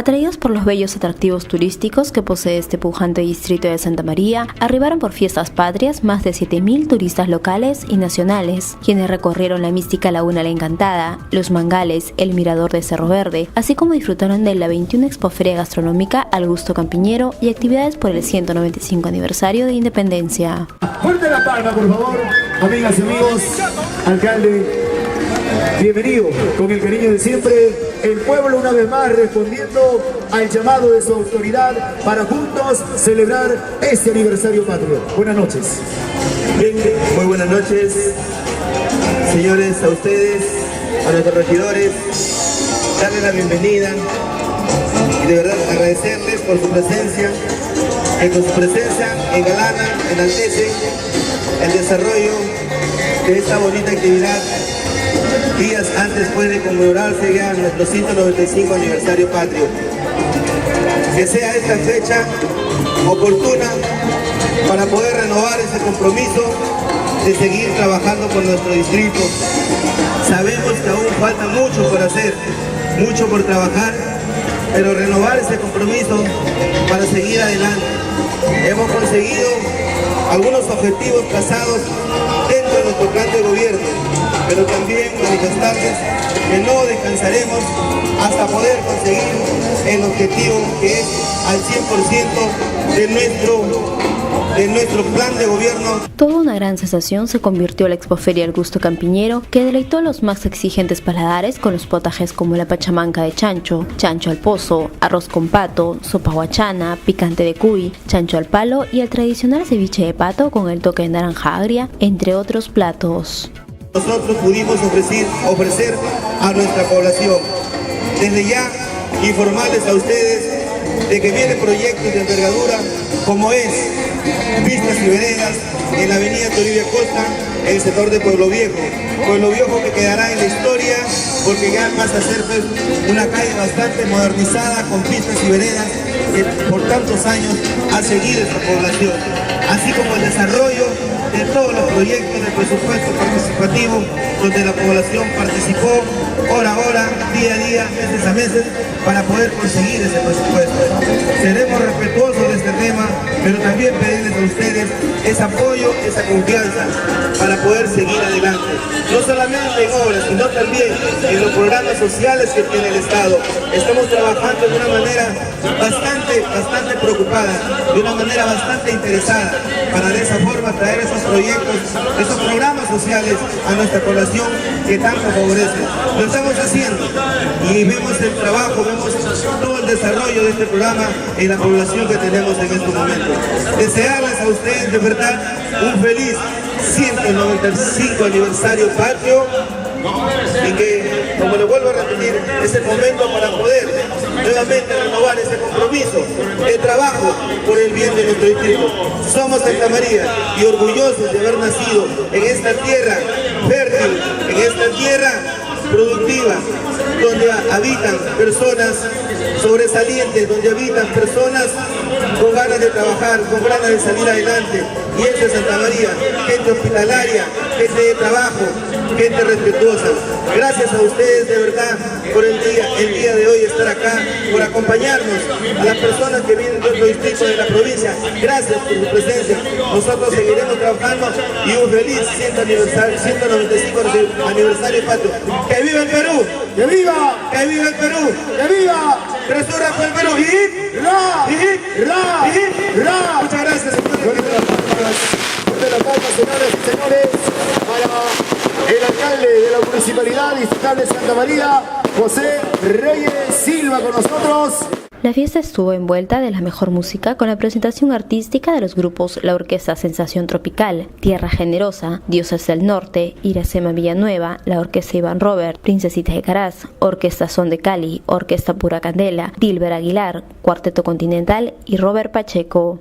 Atraídos por los bellos atractivos turísticos que posee este pujante distrito de Santa María, arribaron por fiestas patrias más de 7.000 turistas locales y nacionales, quienes recorrieron la mística Laguna La Encantada, Los Mangales, el Mirador de Cerro Verde, así como disfrutaron de la 21 Expoferia Gastronómica Al Gusto Campiñero y actividades por el 195 aniversario de Independencia. Fuerte la palma, por favor, amigas y amigos, alcalde. Bienvenido, con el cariño de siempre, el pueblo una vez más respondiendo al llamado de su autoridad para juntos celebrar este aniversario patrio. Buenas noches. Bien, muy buenas noches, señores, a ustedes, a nuestros regidores, darles la bienvenida y de verdad agradecerles por su presencia, que con su presencia engalana, enaltece el desarrollo de esta bonita actividad días antes puede conmemorarse ya nuestro 195 aniversario patrio. Que sea esta fecha oportuna para poder renovar ese compromiso de seguir trabajando por nuestro distrito. Sabemos que aún falta mucho por hacer, mucho por trabajar, pero renovar ese compromiso para seguir adelante. Hemos conseguido algunos objetivos trazados dentro de nuestro plan de gobierno, pero también manifestarles que no descansaremos hasta poder conseguir el objetivo que es al 100% de nuestro plan de gobierno. Toda una gran sensación se convirtió la Expoferia Al Gusto Campiñero, que deleitó a los más exigentes paladares con los potajes como la pachamanca de chancho, chancho al pozo, arroz con pato, sopa guachana, picante de cuy, chancho al palo y el tradicional ceviche de pato con el toque de naranja agria, entre otros platos. Nosotros pudimos ofrecer a nuestra población. Desde ya, informarles a ustedes de que vienen proyectos de envergadura como es pistas y veredas en la avenida Toribia Costa, en el sector de Pueblo Viejo. Pueblo Viejo que quedará en la historia porque ya pasa a ser pues, una calle bastante modernizada con pistas y veredas que por tantos años ha seguido esta población. Así como el desarrollo de todos los proyectos de presupuesto participativo donde la población participó hora a hora, día a día, meses a meses para poder conseguir ese presupuesto. Seremos respetuosos de este tema, pero también pedirles a ustedes ese apoyo, esa confianza para poder seguir adelante. No solamente en obras, sino también en los programas sociales que tiene el Estado. Estamos trabajando de una manera bastante preocupada, de una manera bastante interesada, para de esa forma traer esos proyectos, esos programas sociales a nuestra población que tanto favorece. Lo estamos haciendo y vemos el trabajo, vemos todo el desarrollo de este programa en la población que tenemos en estos momentos. Desearles a ustedes de verdad un feliz 195 aniversario patrio y que, como le vuelvo a repetir, es el momento para poder nuevamente renovar ese compromiso de trabajo por el bien de nuestro distrito. Somos Santa María y orgullosos de haber nacido en esta tierra fértil, en esta tierra productiva, donde habitan personas sobresalientes, donde habitan personas con ganas de trabajar, con ganas de salir adelante. Y eso es Santa María, gente hospitalaria, gente de trabajo, gente respetuosa. Gracias a ustedes de verdad por el día de hoy estar acá, por acompañarnos, a las personas que vienen de otro distrito de la provincia. Gracias por su presencia. Nosotros seguiremos trabajando y un feliz 195 aniversario patrio. ¡Que viva el Perú! ¡Que viva! ¡Que viva el Perú! ¡Que viva! ¡Tresura con el Perú! ¡Y! ¡Ra! ¡Y! ¡Ra! ¡Y! ¡Ra! Muchas gracias, señores. De la palma, señoras y señores, para el alcalde de la Municipalidad Distrital de Santa María, José Reyes Silva, con nosotros. La fiesta estuvo envuelta de la mejor música con la presentación artística de los grupos la Orquesta Sensación Tropical, Tierra Generosa, Dioses del Norte, Iracema Villanueva, la Orquesta Iván Robert, Princesitas de Caraz, Orquesta Son de Cali, Orquesta Pura Candela, Dilber Aguilar, Cuarteto Continental y Robert Pacheco.